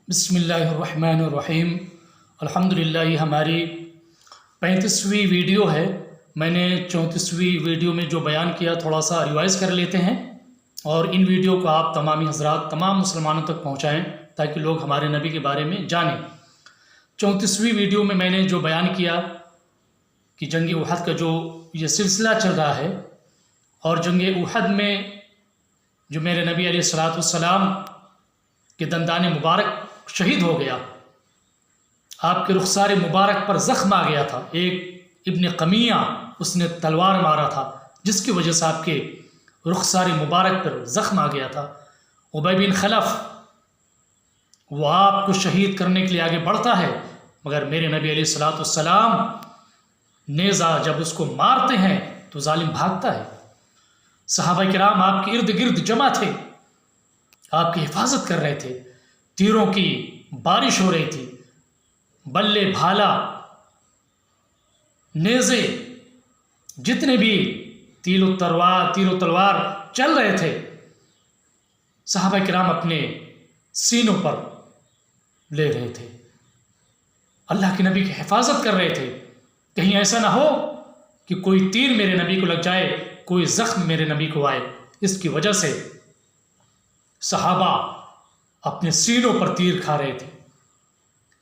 बिस्मिल्लाहिर्रहमानिर्रहीम। अल्हम्दुलिल्लाह। ये हमारी 35वीं वीडियो है। मैंने 34वीं वीडियो में जो बयान किया थोड़ा सा रिवाइज़ कर लेते हैं और इन वीडियो को आप तमामी हज़रात तमाम मुसलमानों तक पहुँचाएँ ताकि लोग हमारे नबी के बारे में जानें। 34वीं वीडियो में मैंने जो बयान किया कि जंग उहद का जो ये सिलसिला चल रहा है और जंग उहद में जो मेरे नबी अलैहिस्सलाम के दंदाने मुबारक शहीद हो गया, आपके रुखसार मुबारक पर ज़ख्म आ गया था। एक इब्न कमिया उसने तलवार मारा था जिसकी वजह से आपके रुखसार मुबारक पर ज़ख्म आ गया था। उबय बिन खलफ वो आपको शहीद करने के लिए आगे बढ़ता है, मगर मेरे नबी अलैहिस्सलाम नेज़ा जब उसको मारते हैं तो जालिम भागता है। सहाबा किराम आपके इर्द गिर्द जमा थे, आपकी हिफाजत कर रहे थे। तीरों की बारिश हो रही थी, बल्ले भाला नेज़े जितने भी तीर तलवार चल रहे थे, सहाबा किराम अपने सीनों पर ले रहे थे। अल्लाह के नबी की हिफाजत कर रहे थे, कहीं ऐसा ना हो कि कोई तीर मेरे नबी को लग जाए, कोई ज़ख्म मेरे नबी को आए। इसकी वजह से सहाबा अपने सीनों पर तीर खा रहे थे,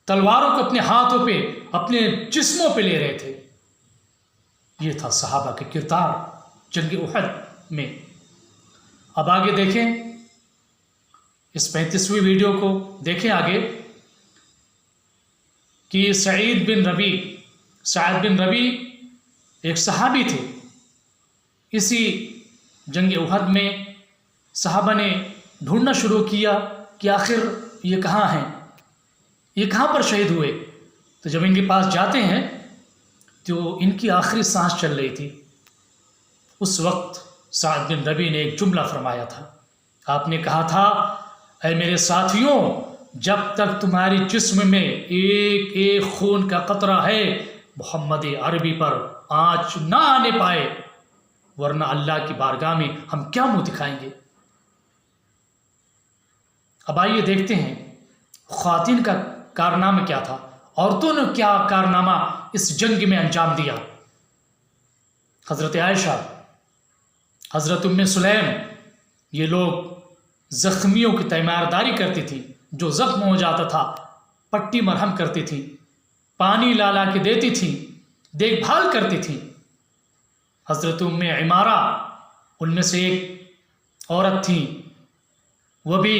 तलवारों को अपने हाथों पे अपने जिस्मों पे ले रहे थे। ये था सहाबा के किरदार जंग उहद में। अब आगे देखें, इस 35वीं वीडियो को देखें आगे कि सईद बिन रबी एक सहाबी थे। इसी जंग उहद में सहाबा ने ढूंढना शुरू किया कि आखिर ये कहाँ हैं, ये कहाँ पर शहीद हुए। तो जब इनके पास जाते हैं तो इनकी आखिरी सांस चल रही थी। उस वक्त साद बिन रबी ने एक जुमला फरमाया था। आपने कहा था, ऐ मेरे साथियों, जब तक तुम्हारी जिस्म में एक एक खून का कतरा है, मोहम्मद अरबी पर आँच ना आने पाए, वरना अल्लाह की बारगाह में हम क्या मुँह दिखाएंगे। अब आइए देखते हैं ख़वातीन का कारनामा क्या था, औरतों ने क्या कारनामा इस जंग में अंजाम दिया। हज़रत आयशा, हज़रत उम्मे सुलैम, ये लोग ज़ख्मियों की तीमारदारी करती थी। जो ज़ख्म हो जाता था पट्टी मरहम करती थी, पानी ला ला के देती थी, देखभाल करती थी। हज़रत उम्मे इमारा उनमें से एक औरत थी, वह भी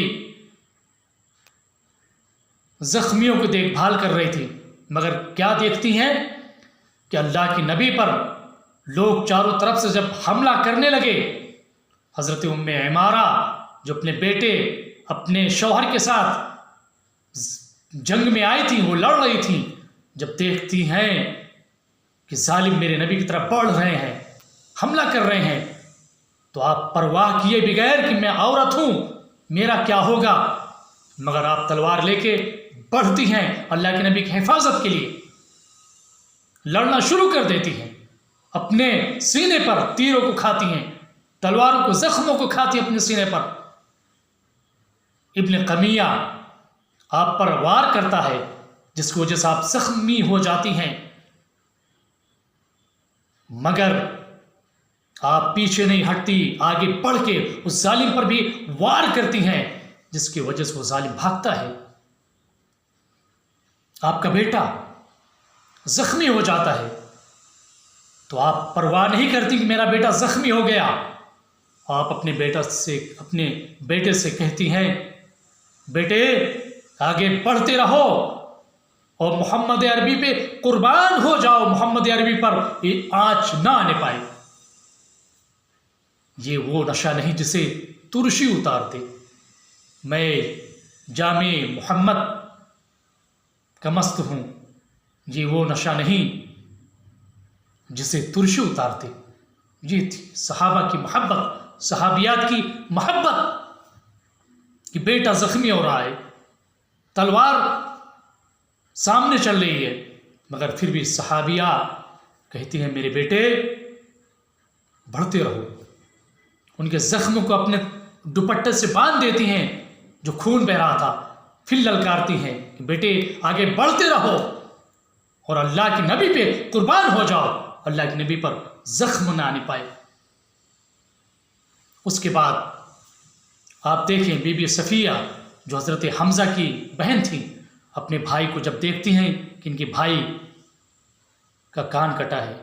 ज़ख्मियों की देखभाल कर रही थी। मगर क्या देखती हैं कि अल्लाह की नबी पर लोग चारों तरफ से जब हमला करने लगे, हज़रत उम्मे इमारा जो अपने बेटे अपने शौहर के साथ जंग में आई थी, वो लड़ रही थी, जब देखती हैं कि जालिम मेरे नबी की तरफ बढ़ रहे हैं, हमला कर रहे हैं, तो आप परवाह किए बगैर कि मैं औरत हूँ, मेरा क्या होगा, मगर आप तलवार लेके बढ़ती हैं अल्लाह के नबी की हिफाजत के लिए, लड़ना शुरू कर देती हैं। अपने सीने पर तीरों को खाती हैं, तलवारों को, जख्मों को खाती हैं अपने सीने पर। इब्न कमिया आप पर वार करता है, जिसकी वजह से आप जख्मी हो जाती हैं, मगर आप पीछे नहीं हटती, आगे बढ़ के उस जालिम पर भी वार करती हैं, जिसकी वजह से वो जालिम भागता है। आपका बेटा जख्मी हो जाता है तो आप परवाह नहीं करती कि मेरा बेटा जख्मी हो गया। आप अपने बेटे से कहती हैं, बेटे आगे बढ़ते रहो और मोहम्मद अरबी पे कुर्बान हो जाओ, मोहम्मद अरबी पर ये आँच ना आने पाए। ये वो नशा नहीं जिसे तुरशी उतारते। मैं जामे मोहम्मद का मस्त हूँ, ये वो नशा नहीं जिसे तुरशी उतारते। ये थी सहाबा की मोहब्बत, सहाबियात की मोहब्बत कि बेटा जख्मी हो रहा है, तलवार सामने चल रही है, मगर फिर भी सहाबिया कहती हैं, मेरे बेटे बढ़ते रहो। उनके जख्म को अपने दुपट्टे से बांध देती हैं जो खून बह रहा था, फिर ललकारती हैं कि बेटे आगे बढ़ते रहो और अल्लाह के नबी पे कुर्बान हो जाओ, अल्लाह के नबी पर जख्म ना आने पाए। उसके बाद आप देखें बीबी सफ़िया जो हज़रत हमज़ा की बहन थी, अपने भाई को जब देखती हैं कि इनके भाई का कान कटा है,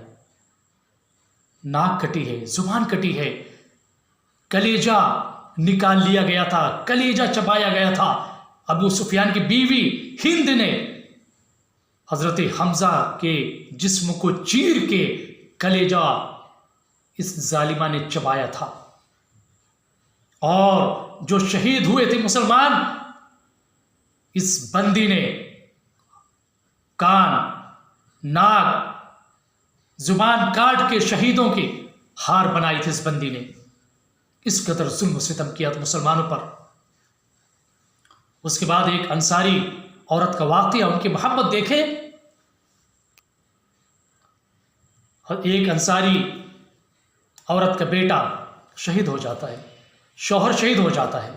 नाक कटी है, जुबान कटी है, कलेजा निकाल लिया गया था, कलेजा चबाया गया था। अबू सुफियान की बीवी हिंद ने हज़रत हमज़ा के जिस्म को चीर के कलेजा इस जालिमा ने चबाया था। और जो शहीद हुए थे मुसलमान, इस बंदी ने कान, नाक, जुबान काट के शहीदों की हार बनाई थी। इस बंदी ने इस कदर जुल्म सितम किया था मुसलमानों पर। उसके बाद एक अंसारी औरत का वाक़या, उनकी मोहब्बत देखें। एक अंसारी औरत का बेटा शहीद हो जाता है, शौहर शहीद हो जाता है,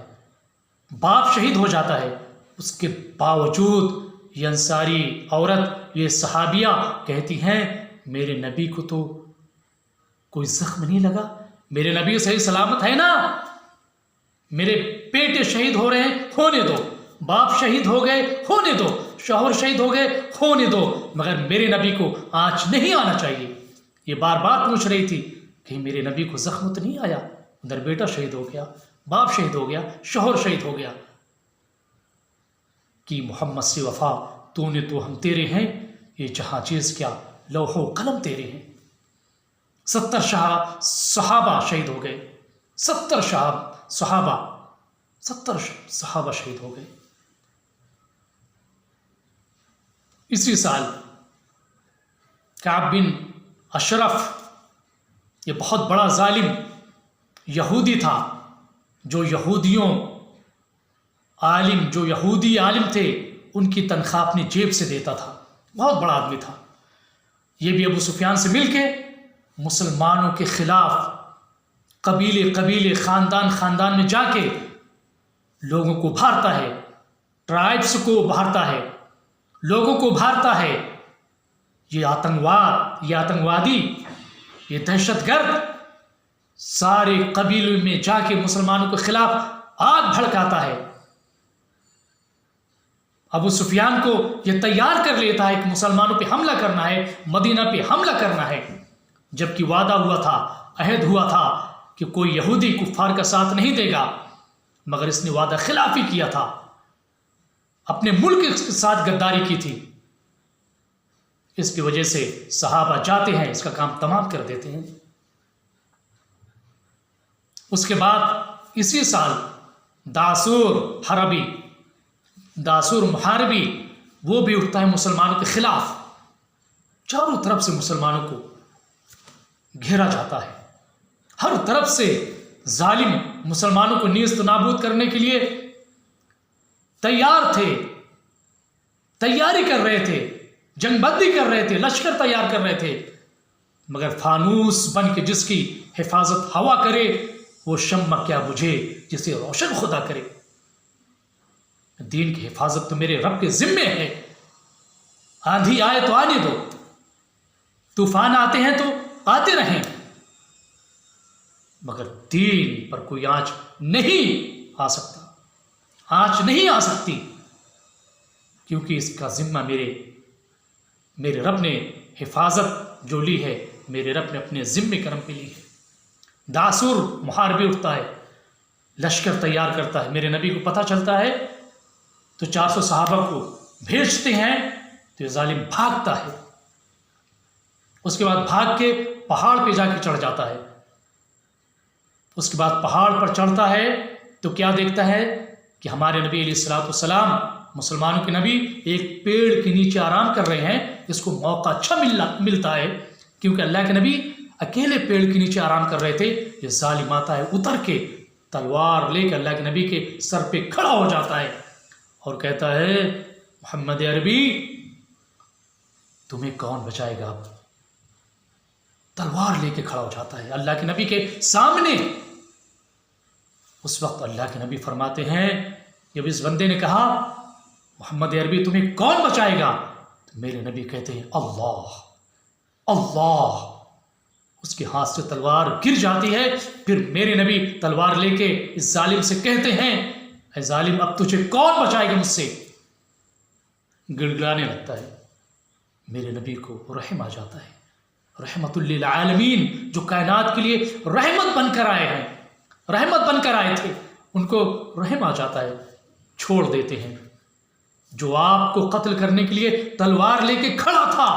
बाप शहीद हो जाता है। उसके बावजूद ये अंसारी औरत, ये सहाबिया कहती हैं मेरे नबी को तो कोई जख्म नहीं लगा, मेरे नबी सही सलामत है ना, मेरे बेटे शहीद हो रहे हैं, होने दो, बाप शहीद हो गए, होने दो, शौहर शहीद हो गए, होने दो, मगर मेरे नबी को आँच नहीं आना चाहिए। ये बार बार पूछ रही थी कि मेरे नबी को जख्म तो नहीं आया। उधर बेटा शहीद हो गया, बाप शहीद हो गया, शौहर शहीद हो गया। कि मोहम्मद से वफा तूने तो हम तेरे हैं, ये जहाँ चीज़ क्या लौहो कलम तेरे हैं। 70 सहाबा शहीद हो गए, 70 सहाबा शहीद हो गए। इसी साल काब बिन अशरफ, ये बहुत बड़ा जालिम यहूदी था, जो यहूदी आलिम थे, उनकी तनख्वाह अपनी जेब से देता था। बहुत बड़ा आदमी था। ये भी अबू सुफियान से मिलके मुसलमानों के खिलाफ कबीले ख़ानदान में जाके लोगों को उभारता है, ट्राइब्स को उभारता है, लोगों को उभारता है। ये आतंकवादी, ये दहशतगर्द सारे कबीलों में जाके मुसलमानों के खिलाफ आग भड़काता है। अबू सुफियान को यह तैयार कर लेता है कि मुसलमानों पे हमला करना है, मदीना पे हमला करना है। जबकि वादा हुआ था, अहद हुआ था कि कोई यहूदी कुफार का साथ नहीं देगा, मगर इसने वादा खिलाफी किया था, अपने मुल्क के साथ गद्दारी की थी। इसकी वजह से सहाबा जाते हैं, इसका काम तमाम कर देते हैं। उसके बाद इसी साल दासूर मुहारबी, वो भी उठता है मुसलमानों के खिलाफ। चारों तरफ से मुसलमानों को घेरा जाता है, हर तरफ से जालिम मुसलमानों को नीस्त नाबूद करने के लिए तैयार थे, तैयारी कर रहे थे, जंगबंदी कर रहे थे, लश्कर तैयार कर रहे थे। मगर फानूस बन के जिसकी हिफाजत हवा करे, वो शम्मा क्या बुझे जिसे रोशन खुदा करे। दीन की हिफाजत तो मेरे रब के जिम्मे है। आंधी आए तो आने दो, तूफान आते हैं तो आते रहें, मगर दीन पर कोई आंच नहीं आ सकता, आंच नहीं आ सकती, क्योंकि इसका जिम्मा मेरे रब ने हिफाजत जो ली है, मेरे रब ने अपने जिम्मे करम पे ली है। दासूर मुहारबी उठता है, लश्कर तैयार करता है। मेरे नबी को पता चलता है तो 400 सहाबा को भेजते हैं, तो ये जालिम भागता है। उसके बाद भाग के पहाड़ पे जाके चढ़ जाता है। उसके बाद पहाड़ पर चढ़ता है तो क्या देखता है कि हमारे नबी अलैहिस्सलाम, मुसलमानों के नबी, एक पेड़ के नीचे आराम कर रहे हैं। इसको मौका अच्छा मिलता है, क्योंकि अल्लाह के नबी अकेले पेड़ के नीचे आराम कर रहे थे। ये जालिम आता है, उतर के तलवार लेकर अल्लाह के नबी के सर पे खड़ा हो जाता है और कहता है, मोहम्मद अरबी, तुम्हें कौन बचाएगा। अब तलवार लेके खड़ा हो जाता है अल्लाह के नबी के सामने। उस वक्त अल्लाह के नबी फरमाते हैं, जब इस बंदे ने कहा मोहम्मद अरबी तुम्हें कौन बचाएगा? तो मेरे नबी कहते हैं अल्लाह अल्लाह। उसके हाथ से तलवार गिर जाती है। फिर मेरे नबी तलवार लेके इस जालिम से कहते हैं, ऐ जालिम अब तुझे कौन बचाएगा मुझसे? गिड़गिड़ाने लगता है। मेरे नबी को रहम आ जाता है। रहमतुल लिल आलमीन, जो कायनात के लिए रहमत बनकर आए हैं, रहमत बनकर आए थे, उनको रहम आ जाता है, छोड़ देते हैं। जो आपको कत्ल करने के लिए तलवार लेके खड़ा था,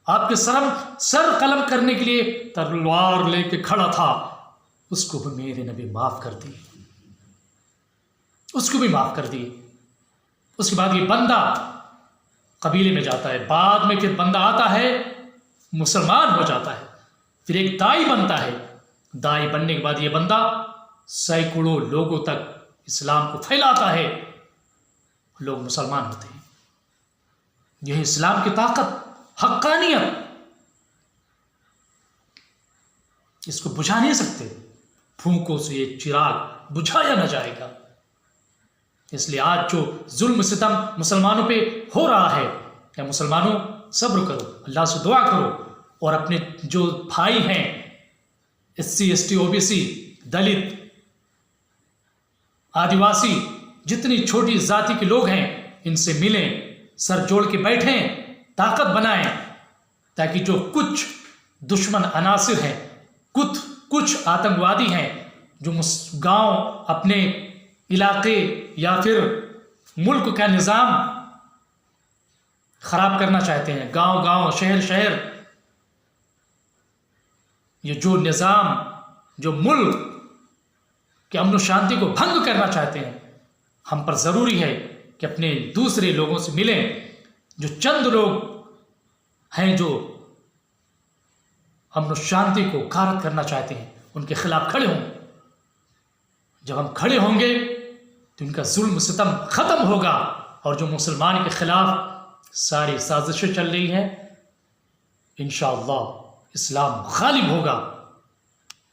आपके सर कलम करने के लिए तलवार लेके खड़ा था, उसको भी मेरे नबी माफ कर दिए, उसको भी माफ कर दिए। उसके बाद ये बंदा कबीले में जाता है। बाद में फिर बंदा आता है, मुसलमान हो जाता है, फिर एक दाई बनता है। दाई बनने के बाद ये बंदा सैकड़ों लोगों तक इस्लाम को फैलाता है, लोग मुसलमान होते हैं। यह इस्लाम की ताकत, हक्कानियत, इसको बुझा नहीं सकते। फूंकों से ये चिराग बुझाया न जाएगा। इसलिए आज जो जुल्म सितम मुसलमानों पे हो रहा है, या मुसलमानों सब्र करो, अल्लाह से दुआ करो, और अपने जो भाई हैं SC ST OBC, दलित, आदिवासी, जितनी छोटी जाति के लोग हैं, इनसे मिलें, सर जोड़ के बैठें, ताकत बनाएं, ताकि जो कुछ दुश्मन अनासिर हैं, कुछ आतंकवादी हैं, जो गांव, अपने इलाके या फिर मुल्क का निज़ाम खराब करना चाहते हैं, गांव शहर, ये जो निज़ाम, जो मुल्क के अमन शांति को भंग करना चाहते हैं, हम पर ज़रूरी है कि अपने दूसरे लोगों से मिलें। जो चंद लोग हैं जो अमन शांति को गारत करना चाहते हैं, उनके खिलाफ खड़े हों। जब हम खड़े होंगे तो इनका जुल्म सितम ख़त्म होगा, और जो मुसलमान के खिलाफ सारी साजिशें चल रही हैं, इंशाअल्लाह इस्लाम गालिब होगा।